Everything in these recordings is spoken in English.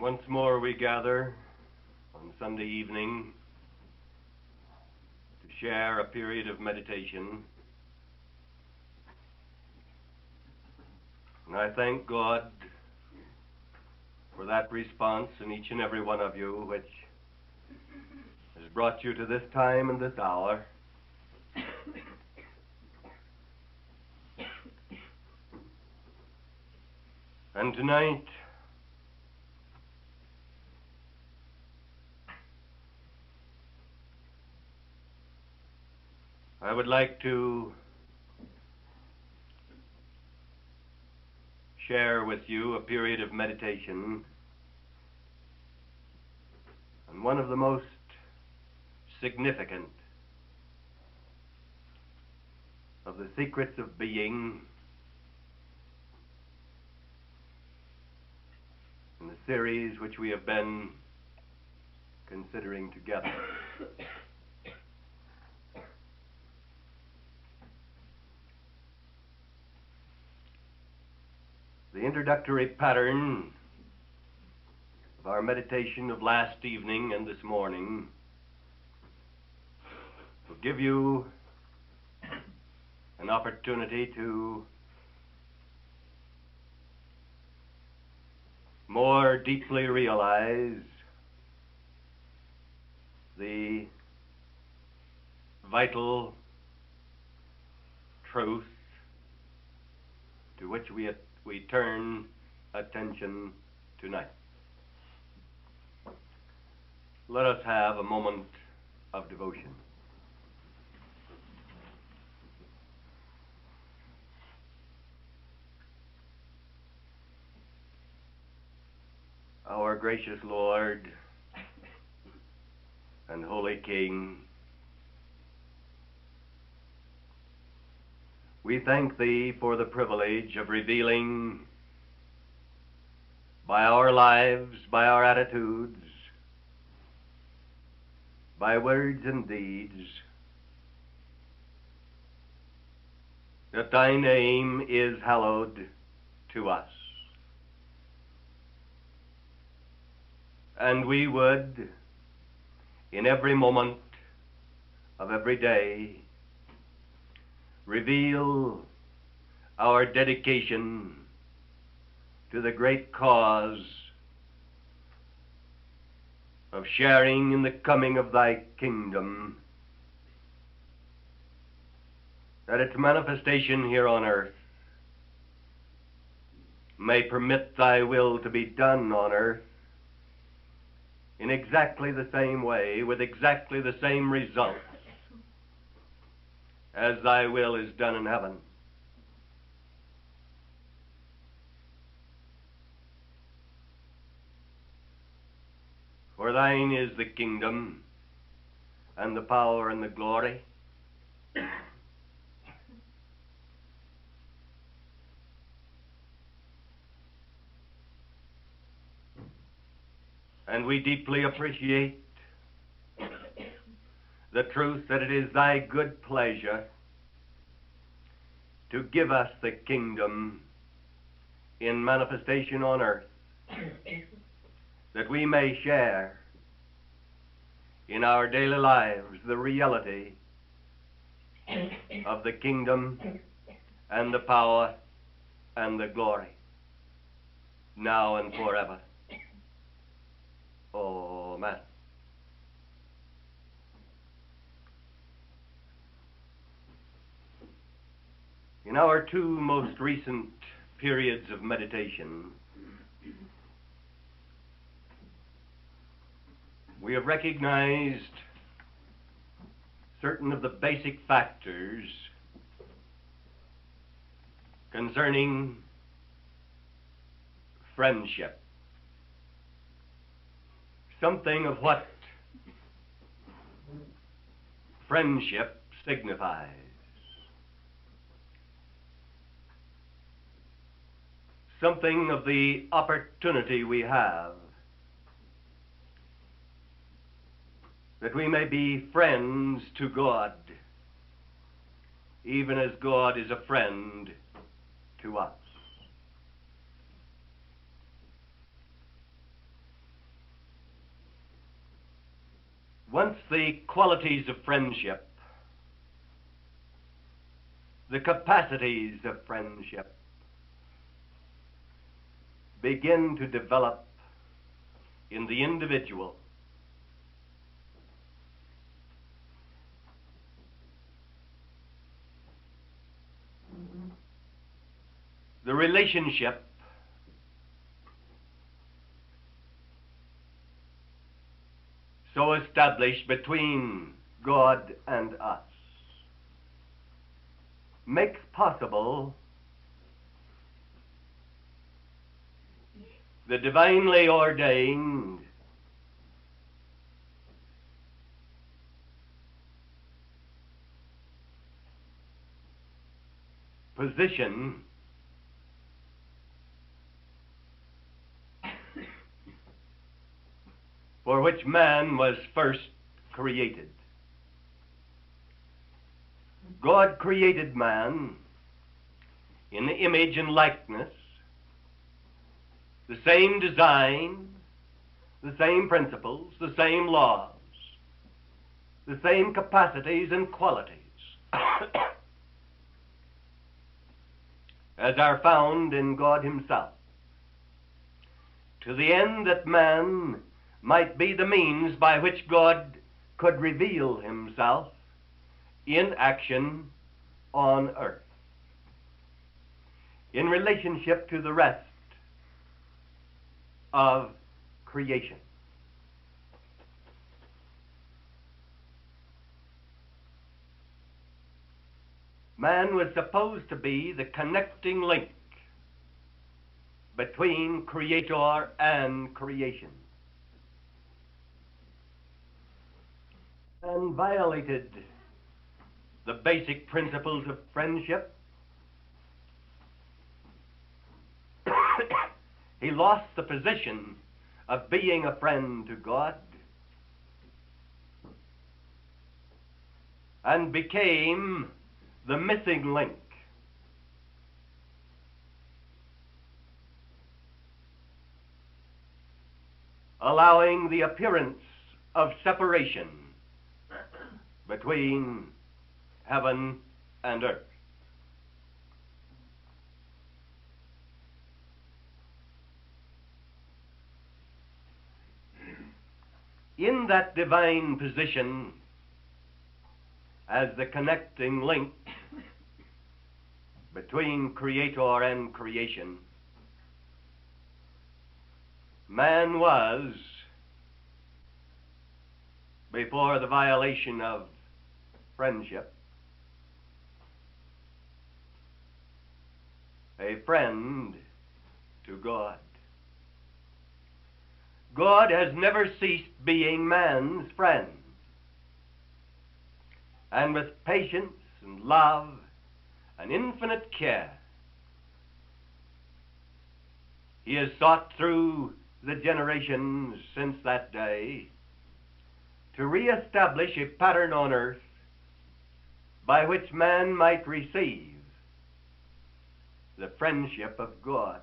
Once more we gather on Sunday evening to share a period of meditation. And I thank God for that response in each and every one of you, which has brought you to this time and this hour. And tonight, I would like to share with you a period of meditation on one of the most significant of the secrets of being in the series which we have been considering together. The introductory pattern of our meditation of last evening and this morning will give you an opportunity to more deeply realize the vital truth to which we turn attention tonight. Let us have a moment of devotion. Our gracious Lord and Holy King, we thank Thee for the privilege of revealing by our lives, by our attitudes, by words and deeds, that Thy name is hallowed to us. And we would, in every moment of every day, reveal our dedication to the great cause of sharing in the coming of Thy kingdom, that its manifestation here on earth may permit Thy will to be done on earth in exactly the same way, with exactly the same results as Thy will is done in heaven. For Thine is the kingdom and the power and the glory. And we deeply appreciate the truth that it is Thy good pleasure to give us the kingdom in manifestation on earth, that we may share in our daily lives the reality of the kingdom and the power and the glory, now and forever. Amen. In our two most recent periods of meditation, we have recognized certain of the basic factors concerning friendship. Something of what friendship signifies. Something of the opportunity we have that we may be friends to God, even as God is a friend to us. Once the qualities of friendship, the capacities of friendship begin to develop in the individual, the relationship so established between God and us makes possible the divinely ordained position for which man was first created. God created man in the image and likeness, the same design, the same principles, the same laws, the same capacities and qualities as are found in God himself, to the end that man might be the means by which God could reveal himself in action on earth, in relationship to the rest of creation. Man was supposed to be the connecting link between Creator and creation, and violated the basic principles of friendship. He lost the position of being a friend to God and became the missing link allowing the appearance of separation between heaven and earth. In that divine position as the connecting link between Creator and creation, man was, before the violation of friendship, a friend to God. God has never ceased being man's friend, and with patience and love and infinite care, he has sought through the generations since that day to re-establish a pattern on earth by which man might receive the friendship of God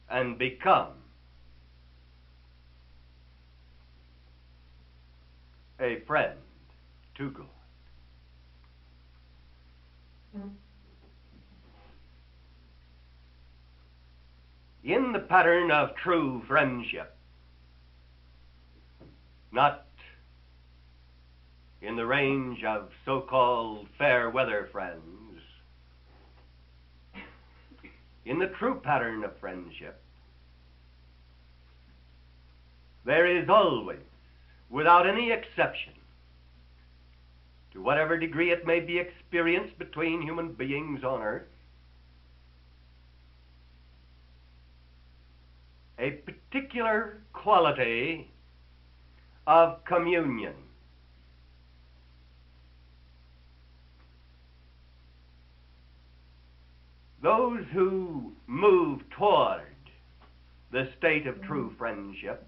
and become a friend to God. In the pattern of true friendship, not in the range of so-called fair weather friends, in the true pattern of friendship, there is always, without any exception, to whatever degree it may be experienced between human beings on earth, a particular quality of communion. Those who move toward the state of true friendship,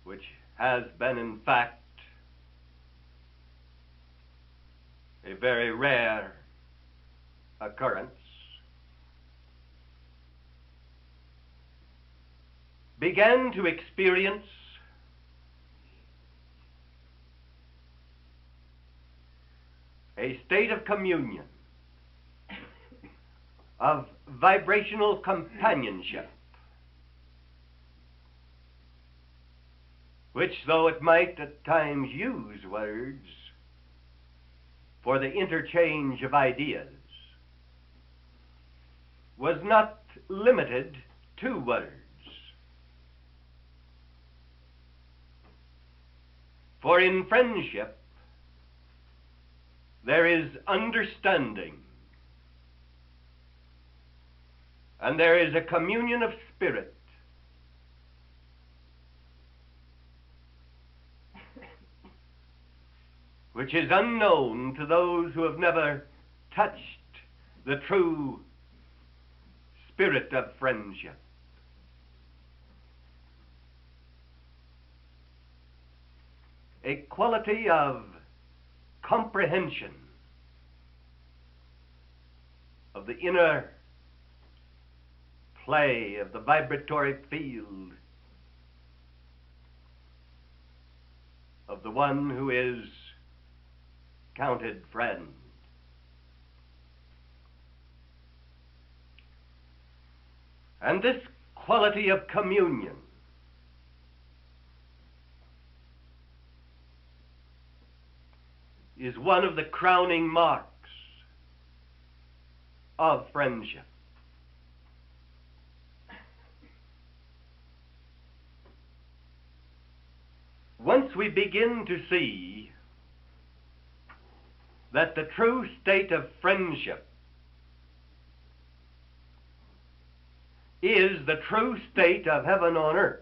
which has been in fact a very rare occurrence, began to experience a state of communion, of vibrational companionship, which, though it might at times use words for the interchange of ideas, was not limited to words. For in friendship there is understanding, and there is a communion of spirit which is unknown to those who have never touched the true spirit of friendship. A quality of comprehension of the inner play of the vibratory field of the one who is counted friend. And this quality of communion is one of the crowning marks of friendship. Once we begin to see that the true state of friendship is the true state of heaven on earth,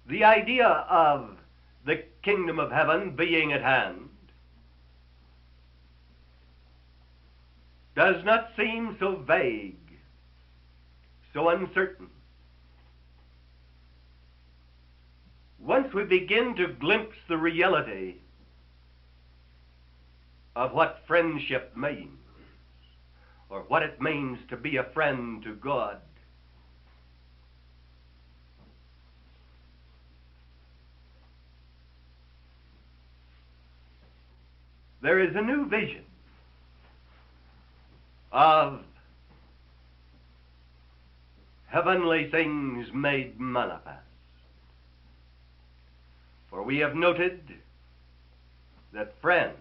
the idea of the kingdom of heaven being at hand does not seem so vague, so uncertain. Once we begin to glimpse the reality of what friendship means, or what it means to be a friend to God, there is a new vision of heavenly things made manifest. For we have noted that friends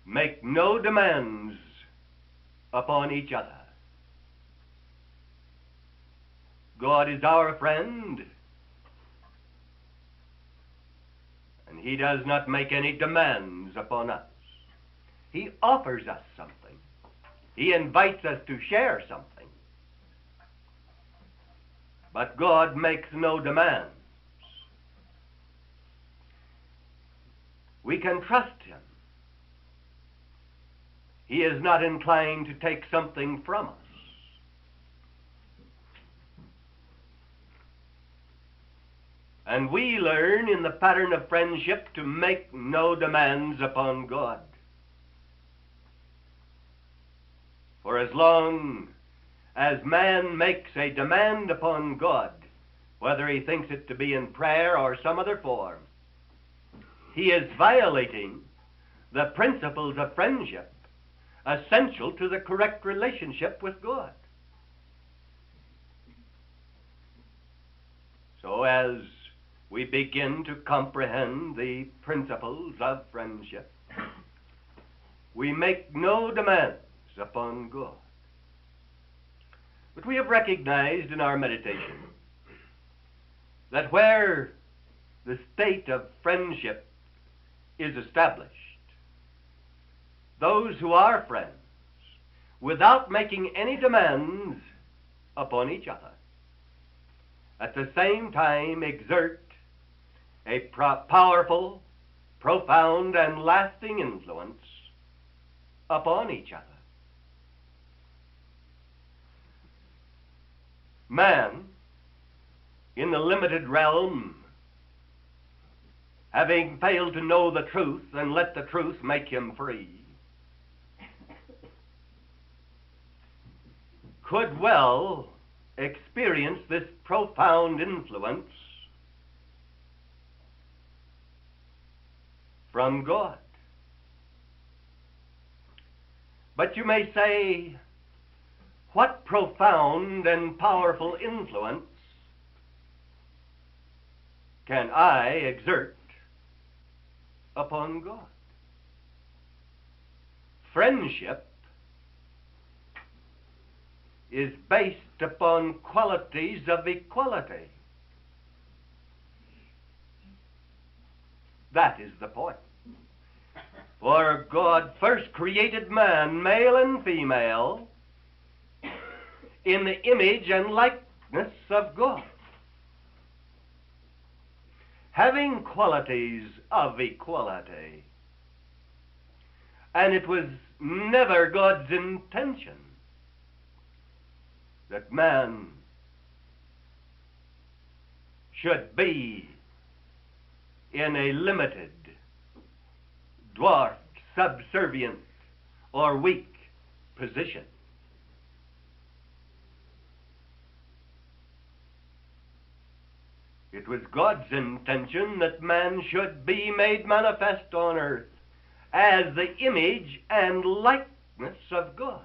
make no demands upon each other. God is our friend, and he does not make any demands upon us. He offers us something. He invites us to share something. But God makes no demands. We can trust him. He is not inclined to take something from us. And we learn in the pattern of friendship to make no demands upon God. For as long as man makes a demand upon God, whether he thinks it to be in prayer or some other form, he is violating the principles of friendship essential to the correct relationship with God. So as we begin to comprehend the principles of friendship, we make no demands upon God. But we have recognized in our meditation that where the state of friendship is established, those who are friends, without making any demands upon each other, at the same time exert a powerful, profound, and lasting influence upon each other. Man, in the limited realm, having failed to know the truth and let the truth make him free, could well experience this profound influence from God. But you may say, what profound and powerful influence can I exert upon God? Friendship is based upon qualities of equality. That is the point. For God first created man, male and female, in the image and likeness of God, having qualities of equality. And it was never God's intention that man should be in a limited, dwarfed, subservient, or weak position. It was God's intention that man should be made manifest on earth as the image and likeness of God.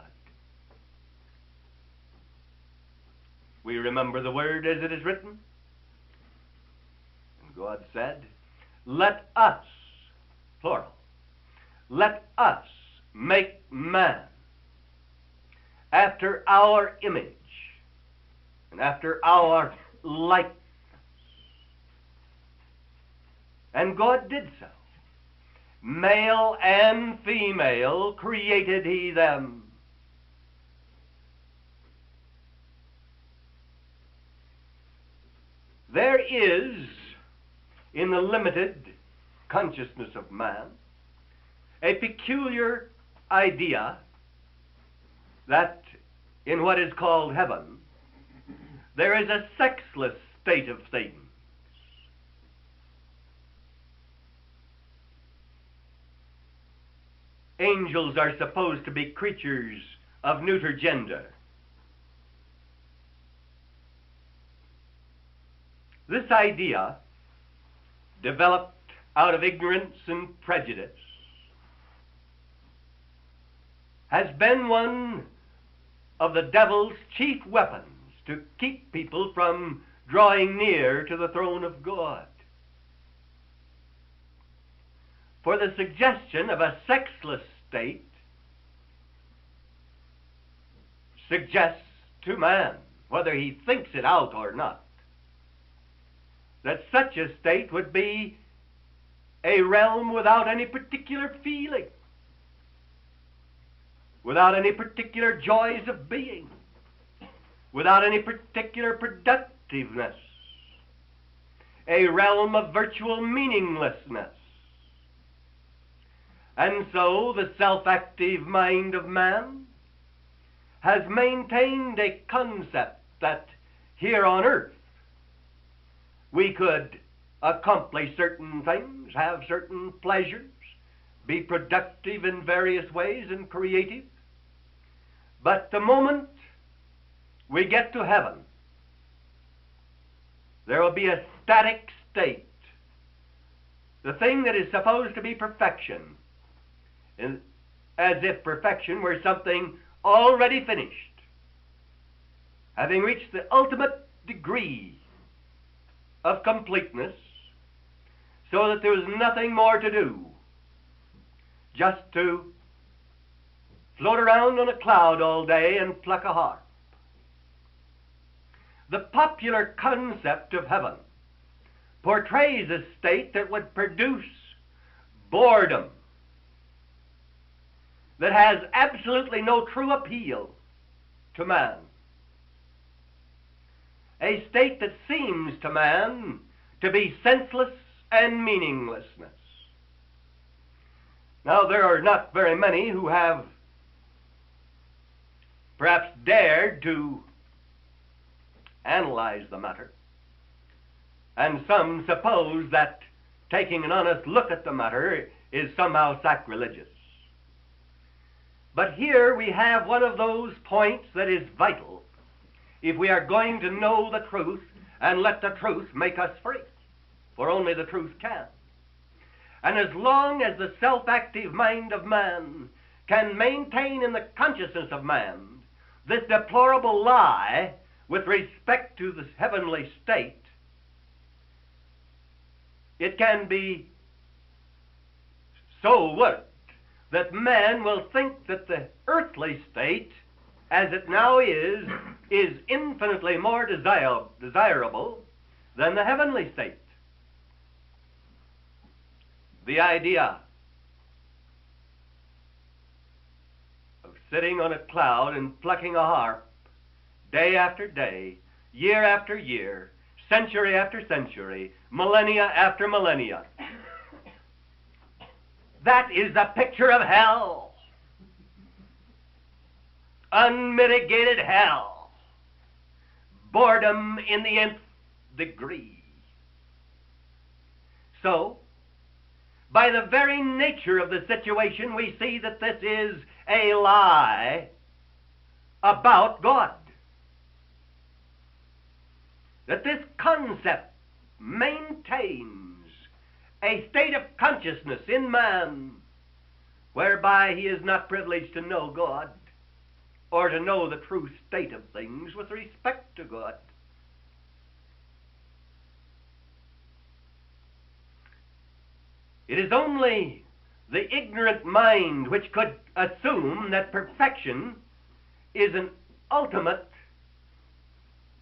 We remember the word as it is written. And God said, let us, plural, let us make man after our image and after our likeness. And God did so. Male and female created he them. There is, in the limited consciousness of man, a peculiar idea that in what is called heaven, there is a sexless state of things. Angels are supposed to be creatures of neuter gender. This idea, developed out of ignorance and prejudice, has been one of the devil's chief weapons to keep people from drawing near to the throne of God. For the suggestion of a sexless state suggests to man, whether he thinks it out or not, that such a state would be a realm without any particular feeling, without any particular joys of being, without any particular productiveness, a realm of virtual meaninglessness. And so the self-active mind of man has maintained a concept that here on earth we could accomplish certain things, have certain pleasures, be productive in various ways and creative. But the moment we get to heaven, there will be a static state. The thing that is supposed to be perfection, as if perfection were something already finished, having reached the ultimate degree of completeness, so that there was nothing more to do, just to float around on a cloud all day and pluck a harp. The popular concept of heaven portrays a state that would produce boredom, that has absolutely no true appeal to man. A state that seems to man to be senseless and meaninglessness. Now, there are not very many who have perhaps dared to analyze the matter, and some suppose that taking an honest look at the matter is somehow sacrilegious. But here we have one of those points that is vital if we are going to know the truth and let the truth make us free, for only the truth can. And as long as the self-active mind of man can maintain in the consciousness of man this deplorable lie with respect to the heavenly state, it can be so worked that man will think that the earthly state, as it now is infinitely more desirable than the heavenly state. The idea of sitting on a cloud and plucking a harp day after day, year after year, century after century, millennia after millennia, that is a picture of hell. Unmitigated hell. Boredom in the nth degree. So, by the very nature of the situation, we see that this is a lie about God. That this concept maintains a state of consciousness in man whereby he is not privileged to know God or to know the true state of things with respect to God. It is only the ignorant mind which could assume that perfection is an ultimate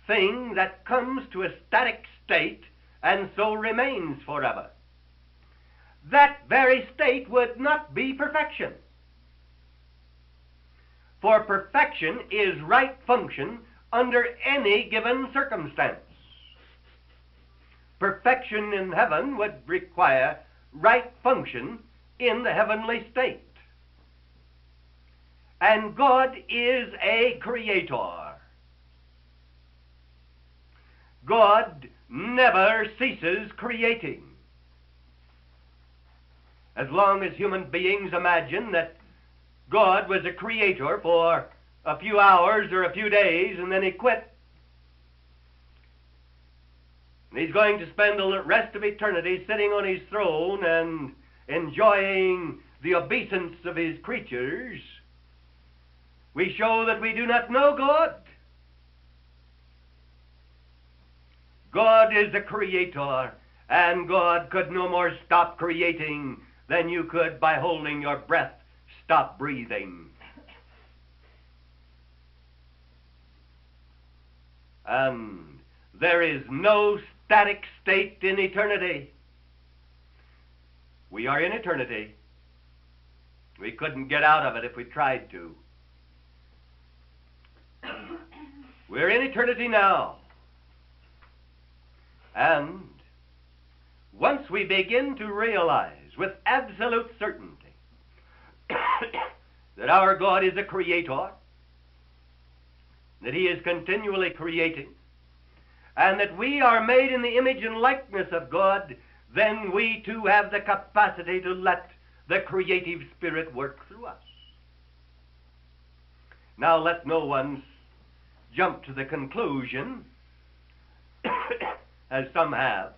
thing that comes to a static state and so remains forever. That very state would not be perfection. For perfection is right function under any given circumstance. Perfection in heaven would require right function in the heavenly state. And God is a creator. God never ceases creating. As long as human beings imagine that God was a creator for a few hours or a few days and then he quit, and he's going to spend the rest of eternity sitting on his throne and enjoying the obeisance of his creatures, we show that we do not know God. God is a creator, and God could no more stop creating than you could, by holding your breath, stop breathing. And there is no static state in eternity. We are in eternity. We couldn't get out of it if we tried to. We're in eternity now. And once we begin to realize with absolute certainty that our God is a creator, that he is continually creating, and that we are made in the image and likeness of God, then we too have the capacity to let the creative spirit work through us. Now let no one jump to the conclusion, as some have,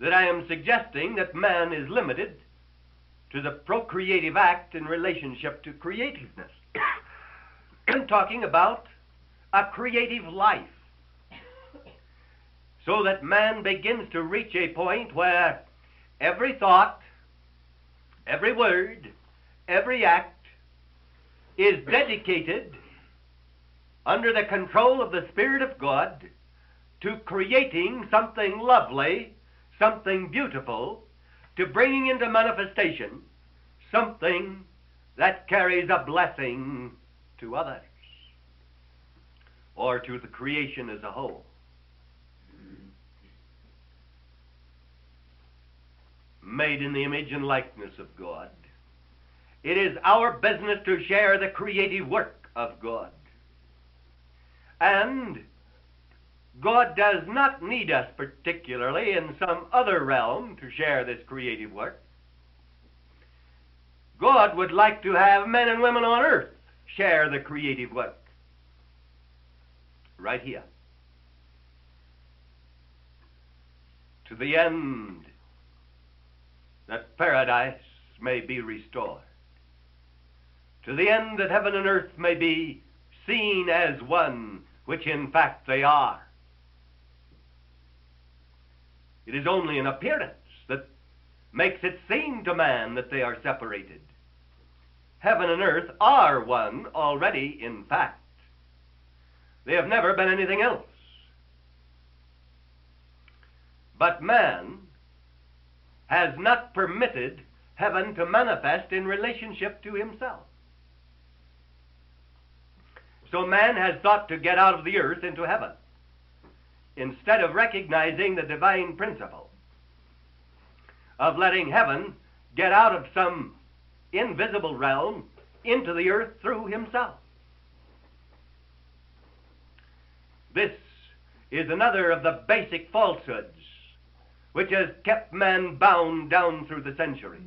that I am suggesting that man is limited to the procreative act in relationship to creativeness. I'm talking about a creative life, so that man begins to reach a point where every thought, every word, every act is dedicated under the control of the Spirit of God to creating something lovely, something beautiful, to bringing into manifestation something that carries a blessing to others or to the creation as a whole. Made in the image and likeness of God, it is our business to share the creative work of God. And God does not need us particularly in some other realm to share this creative work. God would like to have men and women on earth share the creative work. Right here. To the end that paradise may be restored. To the end that heaven and earth may be seen as one, which in fact they are. It is only an appearance that makes it seem to man that they are separated. Heaven and earth are one already, in fact. They have never been anything else. But man has not permitted heaven to manifest in relationship to himself. So man has thought to get out of the earth into heaven, instead of recognizing the divine principle of letting heaven get out of some invisible realm into the earth through himself. This is another of the basic falsehoods which has kept man bound down through the centuries.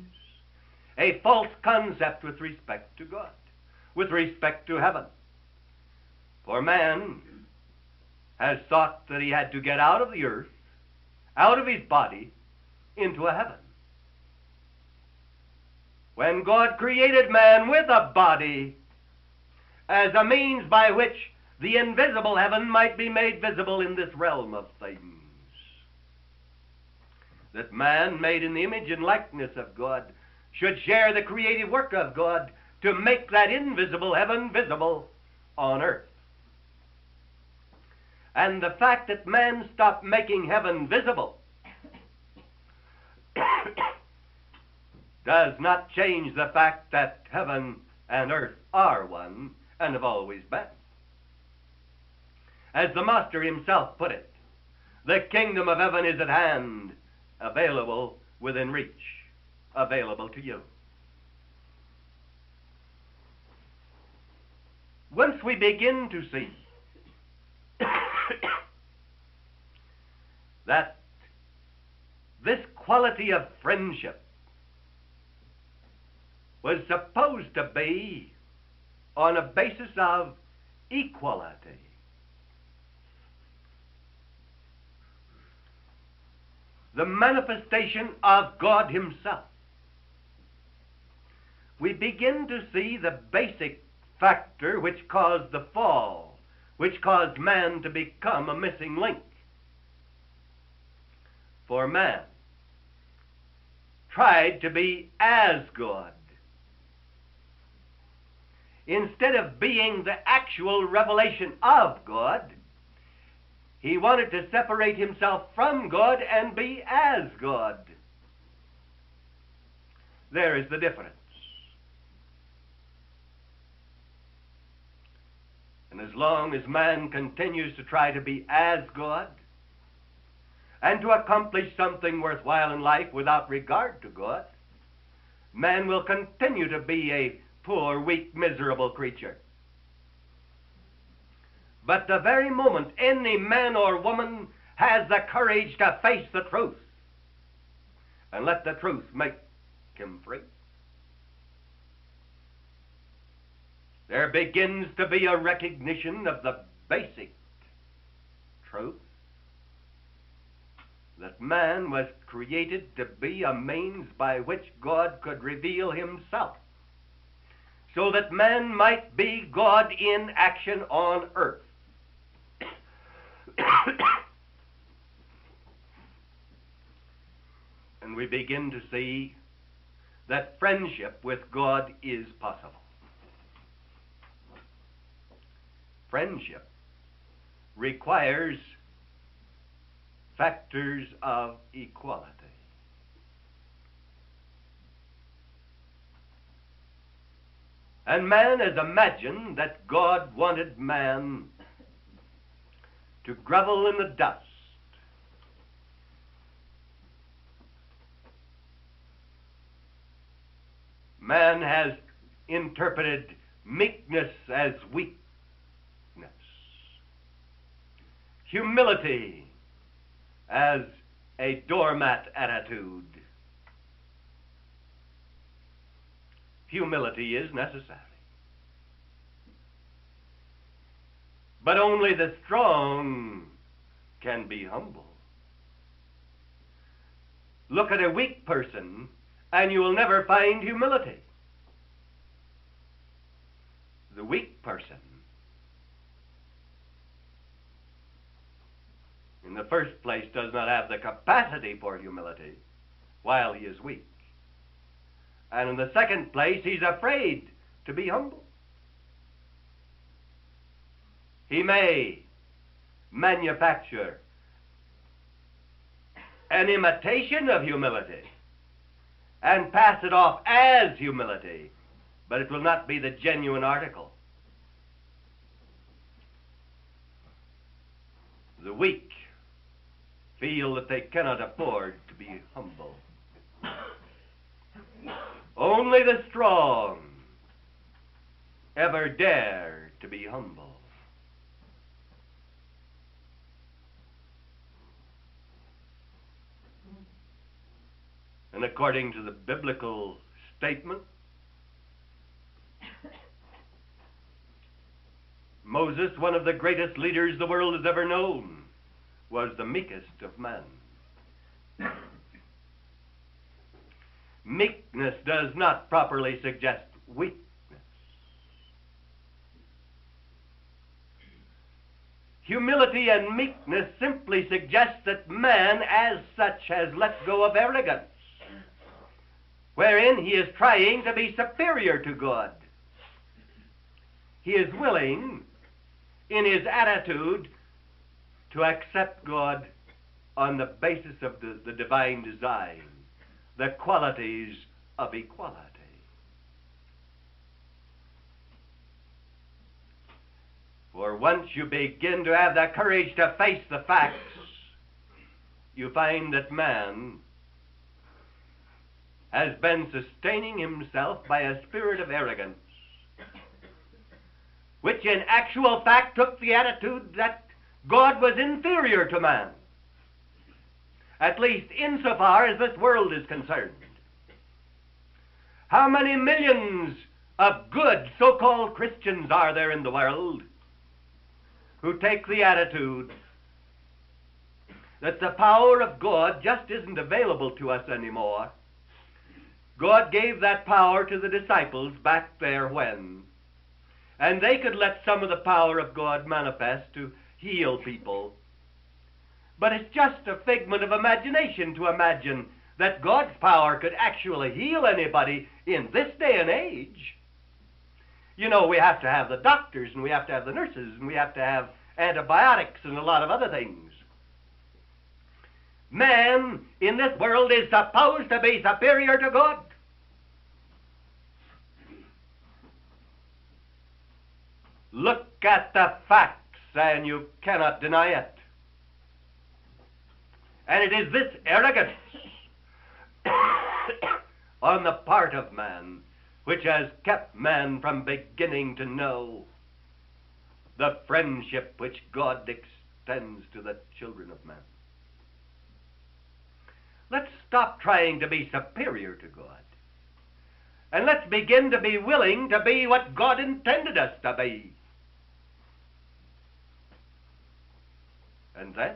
A false concept with respect to God, with respect to heaven. For man has thought that he had to get out of the earth, out of his body, into a heaven. When God created man with a body as a means by which the invisible heaven might be made visible in this realm of things. That man, made in the image and likeness of God, should share the creative work of God to make that invisible heaven visible on earth. And the fact that man stopped making heaven visible does not change the fact that heaven and earth are one and have always been. As the Master himself put it, the kingdom of heaven is at hand, available within reach, available to you. Once we begin to see that this quality of friendship was supposed to be on a basis of equality, the manifestation of God himself, we begin to see the basic factor which caused the fall, which caused man to become a missing link. For man tried to be as God, instead of being the actual revelation of God. He wanted to separate himself from God and be as God. There is the difference. And as long as man continues to try to be as God and to accomplish something worthwhile in life without regard to God, man will continue to be a poor, weak, miserable creature. But the very moment any man or woman has the courage to face the truth and let the truth make him free, there begins to be a recognition of the basic truth that man was created to be a means by which God could reveal himself, so that man might be God in action on earth. And we begin to see that friendship with God is possible. Friendship requires factors of equality. And man has imagined that God wanted man to grovel in the dust, man has interpreted meekness as weakness, humility as a doormat attitude, humility is necessary. But only the strong can be humble. Look at a weak person, and you will never find humility. The weak person, in the first place, does not have the capacity for humility while he is weak. And in the second place, he's afraid to be humble. He may manufacture an imitation of humility and pass it off as humility, but it will not be the genuine article. The weak feel that they cannot afford to be humble. Only the strong ever dare to be humble. And according to the biblical statement, Moses, one of the greatest leaders the world has ever known, was the meekest of men. Meekness does not properly suggest weakness. Humility and meekness simply suggest that man as such has let go of arrogance, wherein he is trying to be superior to God. He is willing, in his attitude, to accept God on the basis of the divine design, the qualities of equality. For once you begin to have the courage to face the facts, you find that man has been sustaining himself by a spirit of arrogance, which in actual fact took the attitude that God was inferior to man, at least insofar as this world is concerned. How many millions of good so-called Christians are there in the world who take the attitude that the power of God just isn't available to us anymore? God gave that power to the disciples back there when, and they could let some of the power of God manifest to heal people. But it's just a figment of imagination to imagine that God's power could actually heal anybody in this day and age. You know, we have to have the doctors, and we have to have the nurses, and we have to have antibiotics and a lot of other things. Man in this world is supposed to be superior to God. Look at the facts, and you cannot deny it. And it is this arrogance on the part of man which has kept man from beginning to know the friendship which God extends to the children of man. Let's stop trying to be superior to God, and let's begin to be willing to be what God intended us to be. And then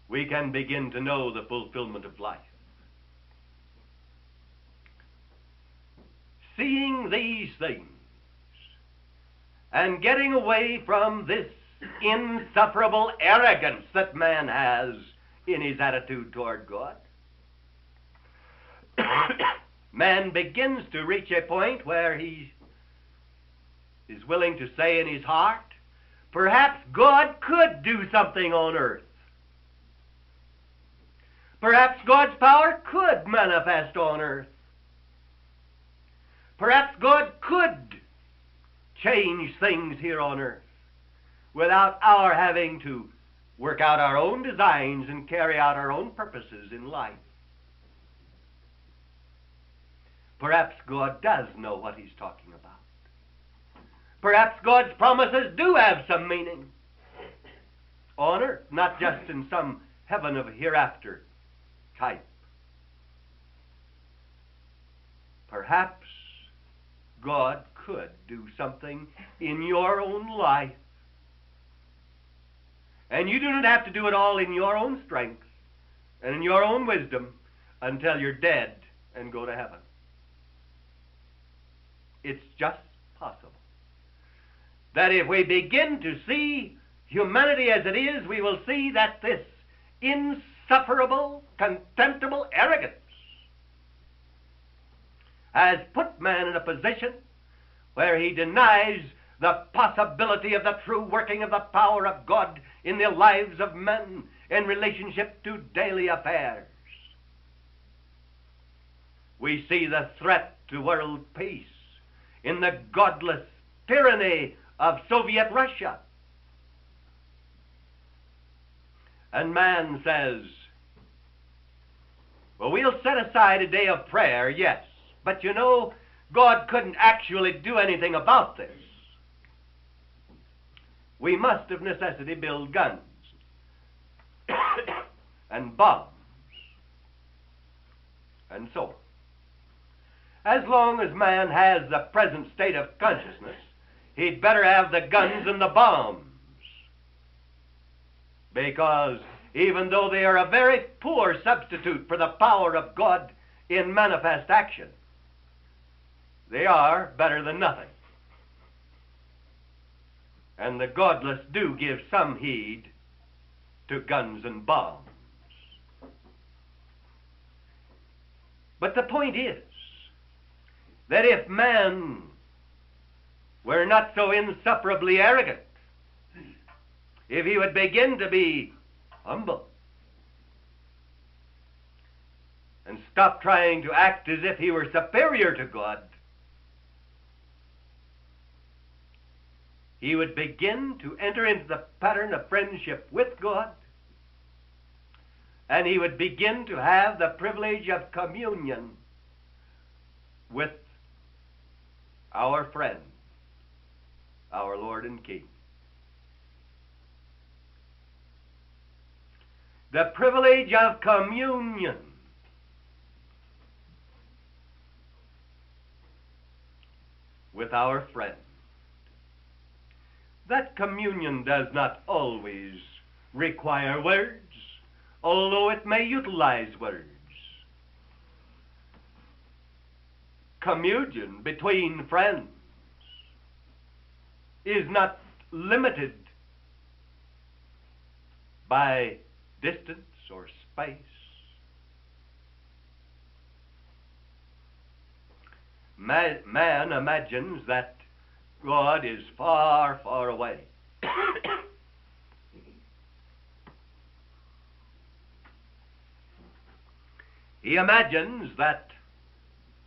we can begin to know the fulfillment of life. Seeing these things and getting away from this insufferable arrogance that man has in his attitude toward God, man begins to reach a point where he is willing to say in his heart, perhaps God could do something on earth. Perhaps God's power could manifest on earth. Perhaps God could change things here on earth without our having to work out our own designs and carry out our own purposes in life. Perhaps God does know what he's talking about. Perhaps God's promises do have some meaning on earth, not just in some heaven of hereafter type. perhaps God could do something in your own life. And you do not have to do it all in your own strength and in your own wisdom until you're dead and go to heaven. It's just possible that if we begin to see humanity as it is, we will see that this insufferable, contemptible arrogance has put man in a position where he denies the possibility of the true working of the power of God in the lives of men in relationship to daily affairs. We see the threat to world peace in the godless tyranny of Soviet Russia. And man says, well, we'll set aside a day of prayer, yes, but you know, God couldn't actually do anything about this. We must of necessity build guns and bombs and so on. As long as man has the present state of consciousness, he'd better have the guns and the bombs, because even though they are a very poor substitute for the power of God in manifest action, they are better than nothing. And the godless do give some heed to guns and bombs. But the point is that if man were not so insufferably arrogant, if he would begin to be humble and stop trying to act as if he were superior to God, he would begin to enter into the pattern of friendship with God, and he would begin to have the privilege of communion with our friend, our Lord and King. The privilege of communion with our friend. That communion does not always require words, although it may utilize words. Communion between friends is not limited by distance or space. Man imagines that God is far, far away. He imagines that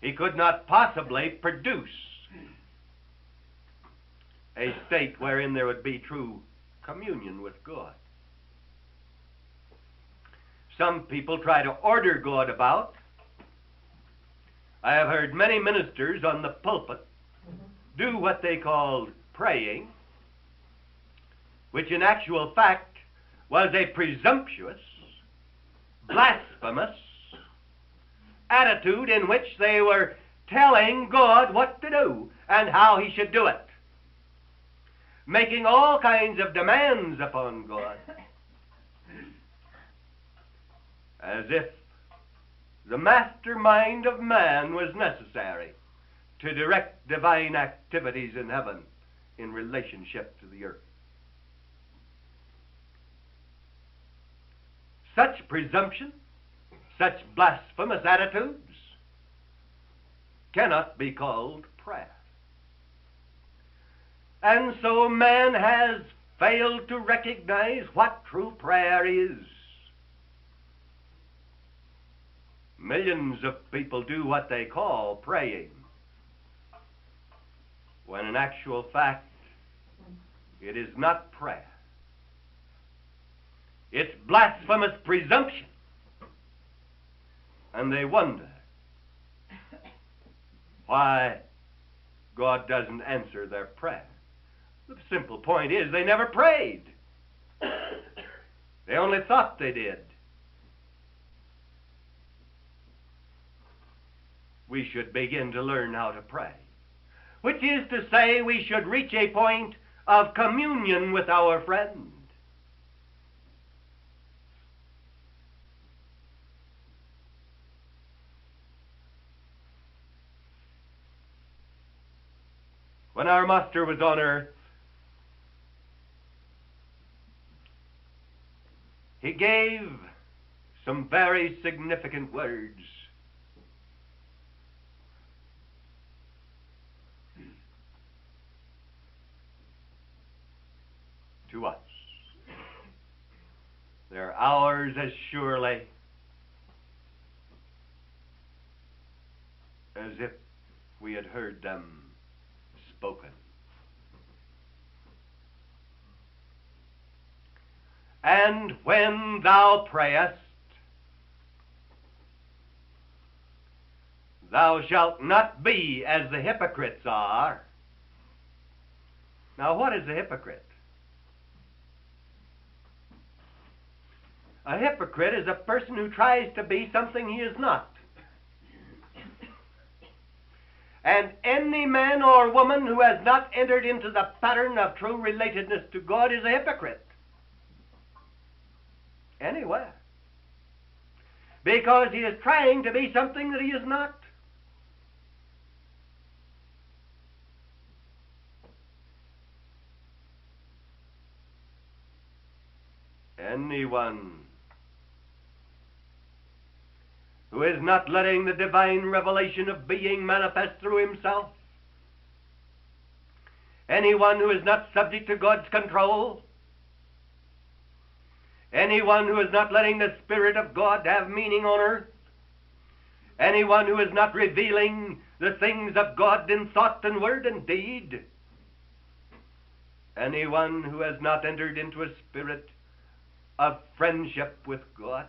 he could not possibly produce a state wherein there would be true communion with God. Some people try to order God about. I have heard many ministers on the pulpit do what they called praying, which in actual fact was a presumptuous, blasphemous attitude in which they were telling God what to do and how he should do it, making all kinds of demands upon God, as if the mastermind of man was necessary to direct divine activities in heaven in relationship to the earth. Such presumption, such blasphemous attitudes cannot be called prayer. And so man has failed to recognize what true prayer is. Millions of people do what they call praying, when in actual fact it is not prayer. It's blasphemous presumption. And they wonder why God doesn't answer their prayer. The simple point is they never prayed. They only thought they did. we should begin to learn how to pray, which is to say, we should reach a point of communion with our friend. When our Master was on earth, he gave some very significant words. To us. They're ours as surely as if we had heard them spoken. And when thou prayest, thou shalt not be as the hypocrites are. Now, what is a hypocrite? A hypocrite is a person who tries to be something he is not. And any man or woman who has not entered into the pattern of true relatedness to God is a hypocrite. Anywhere. Because he is trying to be something that he is not. Anyone who is not letting the divine revelation of being manifest through himself, anyone who is not subject to God's control, anyone who is not letting the Spirit of God have meaning on earth, anyone who is not revealing the things of God in thought and word and deed, anyone who has not entered into a spirit of friendship with God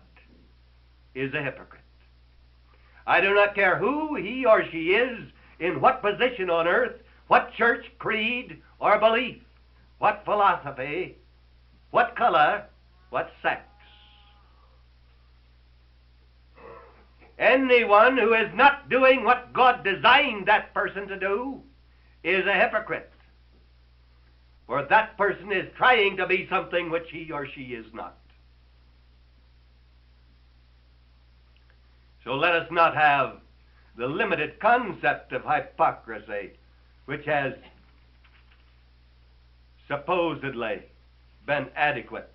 is a hypocrite. I do not care who he or she is, in what position on earth, what church, creed, or belief, what philosophy, what color, what sex. Anyone who is not doing what God designed that person to do is a hypocrite. For that person is trying to be something which he or she is not. So let us not have the limited concept of hypocrisy, which has supposedly been adequate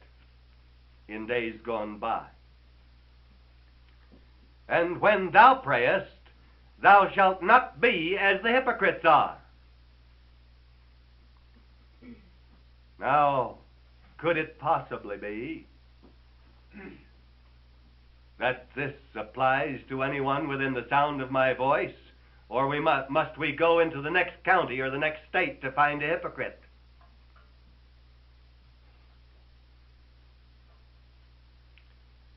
in days gone by. And when thou prayest, thou shalt not be as the hypocrites are. Now, could it possibly be that this applies to anyone within the sound of my voice, or must we go into the next county or the next state to find a hypocrite?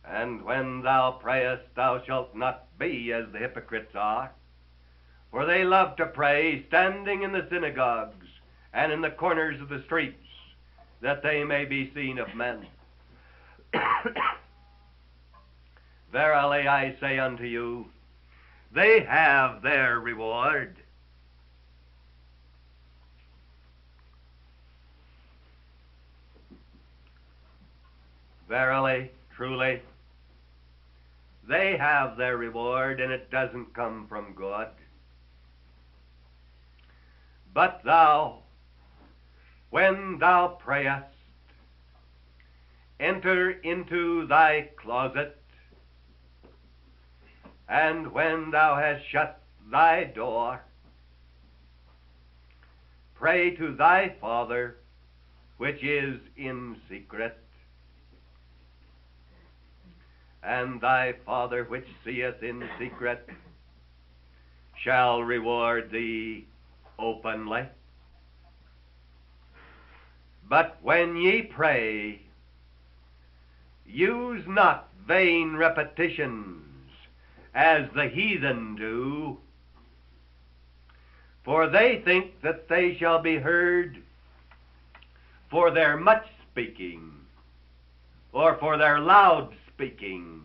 And when thou prayest, thou shalt not be as the hypocrites are, for they love to pray standing in the synagogues and in the corners of the streets, that they may be seen of men. Verily I say unto you, they have their reward. Verily, truly, they have their reward, and it doesn't come from God. But thou, when thou prayest, enter into thy closet, and when thou hast shut thy door, pray to thy Father which is in secret, and thy Father which seeth in secret shall reward thee openly. But when ye pray, use not vain repetitions, as the heathen do, for they think that they shall be heard for their much speaking, or for their loud speaking.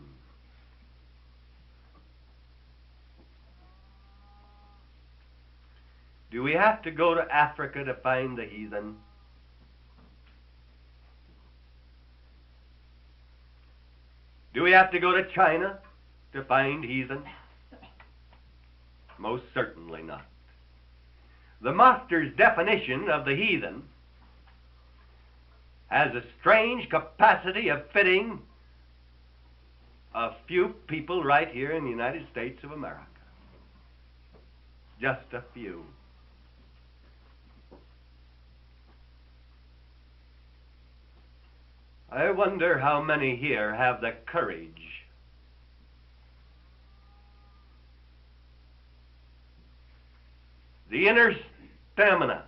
Do we have to go to Africa to find the heathen? Do we have to go to China to find heathen? Most certainly not. The master's definition of the heathen has a strange capacity of fitting a few people right here in the United States of America. Just a few. I wonder how many here have the courage the inner stamina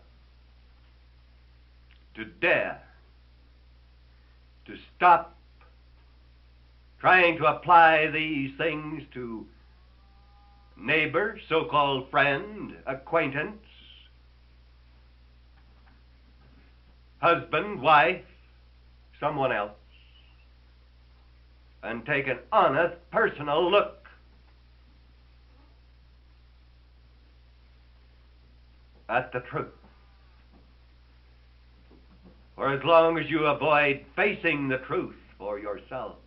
to dare to stop trying to apply these things to neighbor, so-called friend, acquaintance, husband, wife, someone else, and take an honest, personal look at the truth. For as long as you avoid facing the truth for yourself,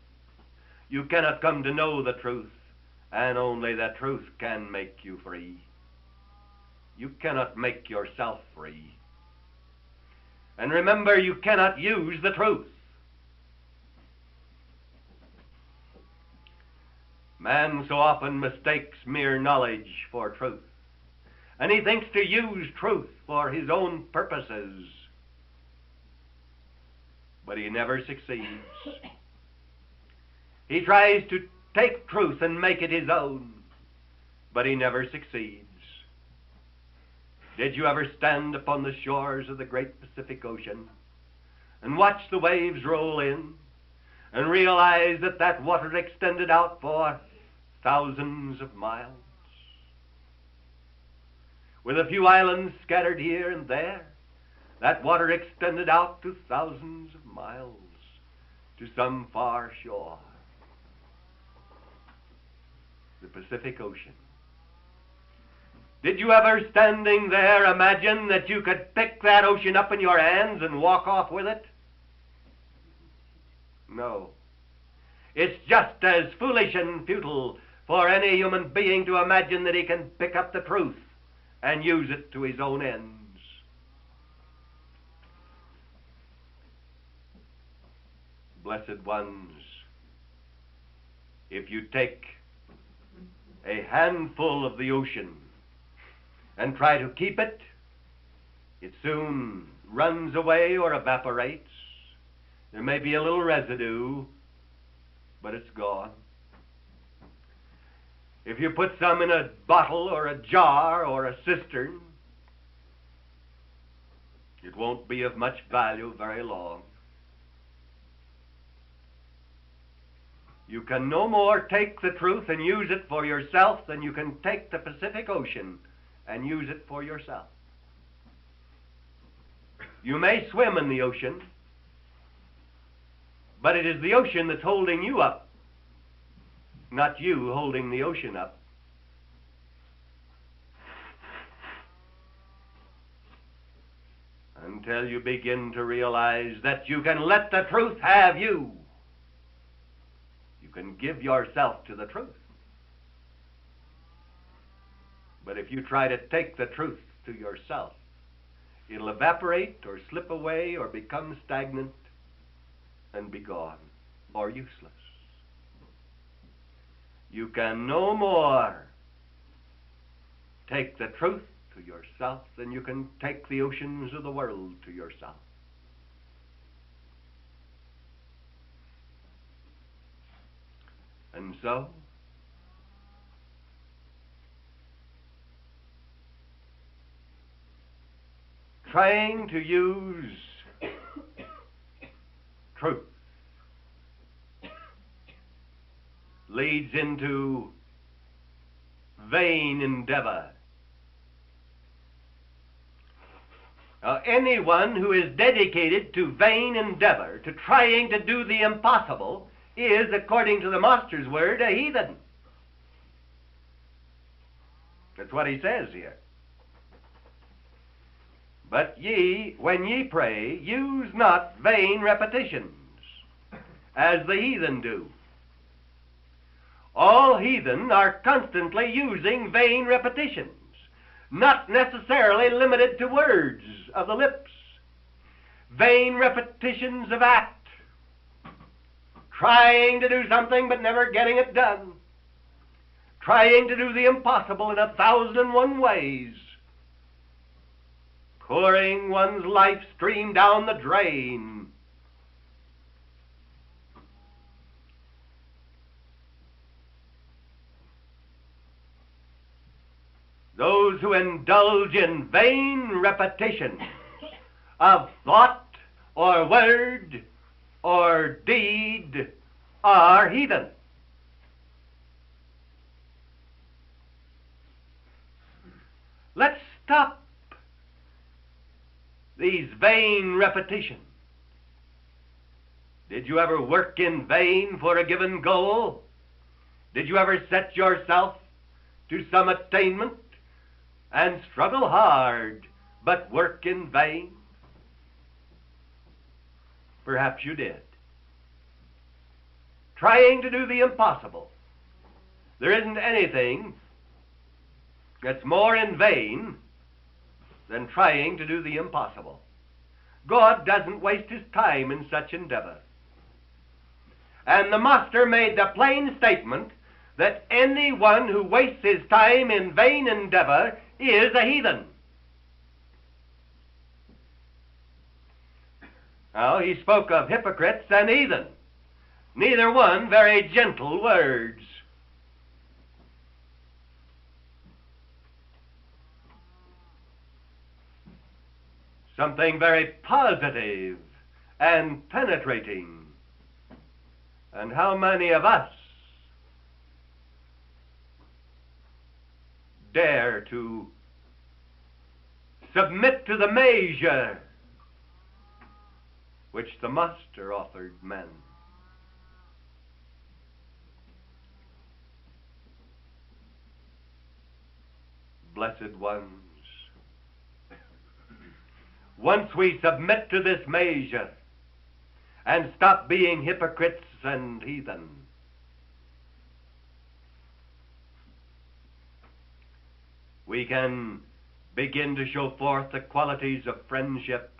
you cannot come to know the truth, and only the truth can make you free. You cannot make yourself free. And remember, you cannot use the truth. Man so often mistakes mere knowledge for truth, and he thinks to use truth for his own purposes, but he never succeeds. He tries to take truth and make it his own, but he never succeeds. Did you ever stand upon the shores of the great Pacific Ocean and watch the waves roll in and realize that that water extended out for thousands of miles, with a few islands scattered here and there? That water extended out to thousands of miles to some far shore, the Pacific Ocean. Did you ever, standing there, imagine that you could pick that ocean up in your hands and walk off with it? No. It's just as foolish and futile for any human being to imagine that he can pick up the truth and use it to his own ends. Blessed ones, if you take a handful of the ocean and try to keep it, it soon runs away or evaporates. There may be a little residue, but it's gone. If you put some in a bottle or a jar or a cistern, it won't be of much value very long. You can no more take the truth and use it for yourself than you can take the Pacific Ocean and use it for yourself. You may swim in the ocean, but it is the ocean that's holding you up, not you holding the ocean up. Until you begin to realize that you can let the truth have you. You can give yourself to the truth. But if you try to take the truth to yourself, it'll evaporate or slip away or become stagnant and be gone or useless. You can no more take the truth to yourself than you can take the oceans of the world to yourself. And so, trying to use truth leads into vain endeavor. Now, anyone who is dedicated to vain endeavor, to trying to do the impossible, is, according to the Master's word, a heathen. That's what he says here. But ye, when ye pray, use not vain repetitions, as the heathen do. All heathen are constantly using vain repetitions, not necessarily limited to words of the lips. Vain repetitions of act, trying to do something but never getting it done, trying to do the impossible in 1,001 ways, pouring one's life stream down the drain. Those who indulge in vain repetitions of thought or word or deed are heathen. Let's stop these vain repetitions. Did you ever work in vain for a given goal? Did you ever set yourself to some attainment and struggle hard, but work in vain? Perhaps you did. Trying to do the impossible. There isn't anything that's more in vain than trying to do the impossible. God doesn't waste his time in such endeavor. And the master made the plain statement that anyone who wastes his time in vain endeavor is a heathen. Now, he spoke of hypocrites and heathen, neither one very gentle words. Something very positive and penetrating. And how many of us dare to submit to the measure which the master offered men? Blessed ones, once we submit to this measure and stop being hypocrites and heathen, we can begin to show forth the qualities of friendship,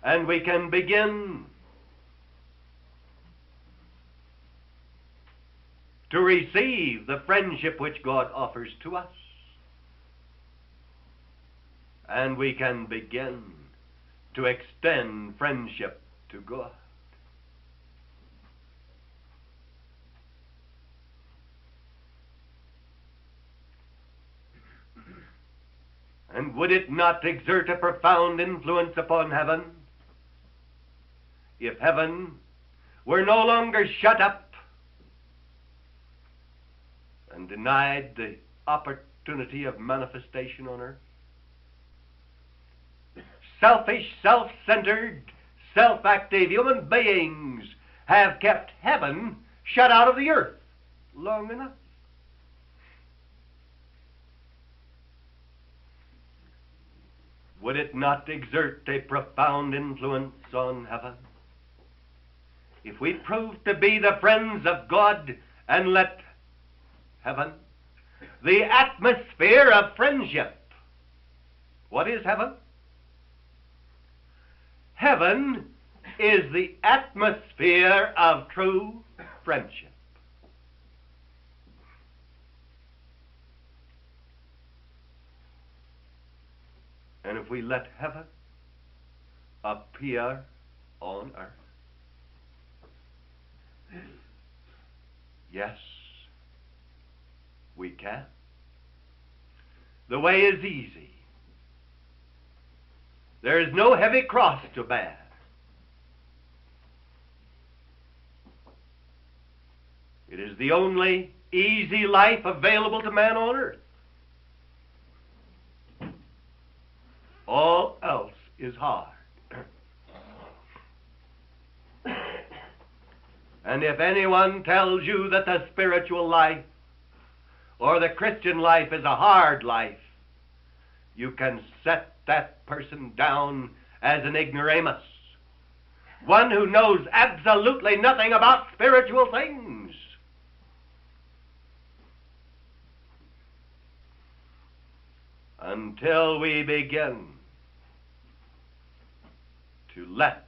and we can begin to receive the friendship which God offers to us. And we can begin to extend friendship to God. And would it not exert a profound influence upon heaven if heaven were no longer shut up and denied the opportunity of manifestation on earth? Selfish, self-centered, self-active human beings have kept heaven shut out of the earth long enough. Would it not exert a profound influence on heaven if we prove to be the friends of God and let heaven, the atmosphere of friendship? What is heaven? Heaven is the atmosphere of true friendship. And if we let heaven appear on earth, yes, we can. The way is easy. There is no heavy cross to bear. It is the only easy life available to man on earth. All else is hard. And if anyone tells you that the spiritual life or the Christian life is a hard life, you can set that person down as an ignoramus, one who knows absolutely nothing about spiritual things. Until we begin to let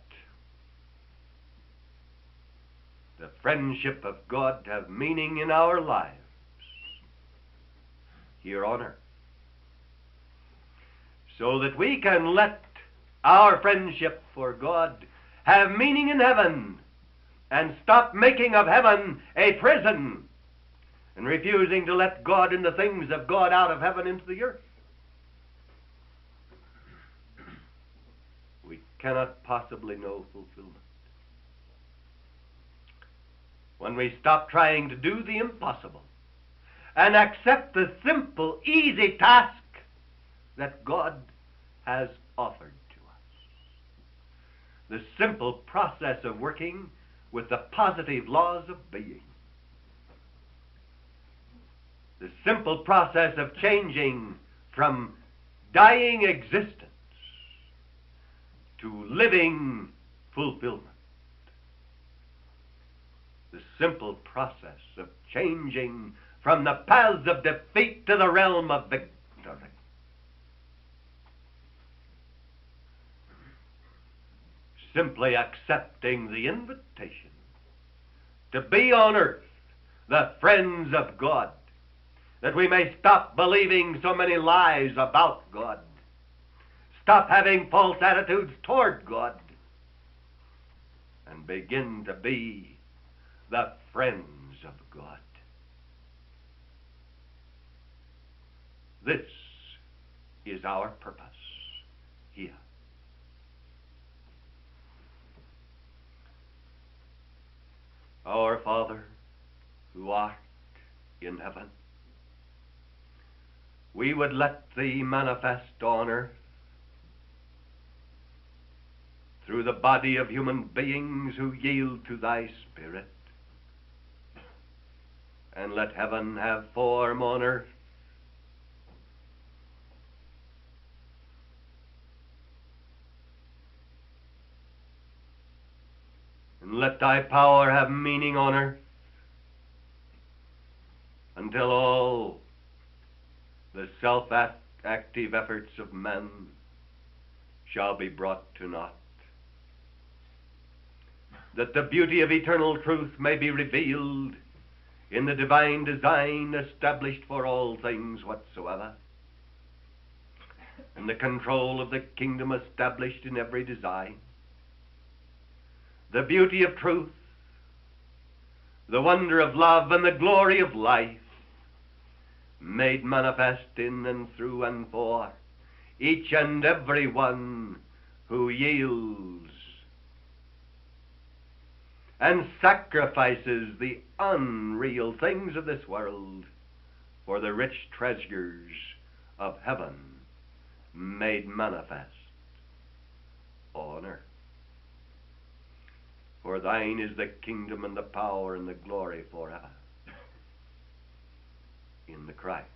the friendship of God have meaning in our lives here on earth, so that we can let our friendship for God have meaning in heaven, and stop making of heaven a prison and refusing to let God and the things of God out of heaven into the earth. We cannot possibly know fulfillment when we stop trying to do the impossible and accept the simple, easy task that God has offered to us. The simple process of working with the positive laws of being. The simple process of changing from dying existence to living fulfillment. The simple process of changing from the paths of defeat to the realm of victory. Simply accepting the invitation to be on earth the friends of God, that we may stop believing so many lies about God, stop having false attitudes toward God, and begin to be the friends of God. This is our purpose here. Our Father, who art in heaven, we would let Thee manifest on earth through the body of human beings who yield to Thy Spirit, and let heaven have form on earth. And let Thy power have meaning on earth, until all the self-active efforts of men shall be brought to naught, that the beauty of eternal truth may be revealed in the divine design established for all things whatsoever, and the control of the kingdom established in every design. The beauty of truth, the wonder of love, and the glory of life made manifest in and through and for each and every one who yields and sacrifices the unreal things of this world for the rich treasures of heaven made manifest on earth. For Thine is the kingdom and the power and the glory forever. In the Christ.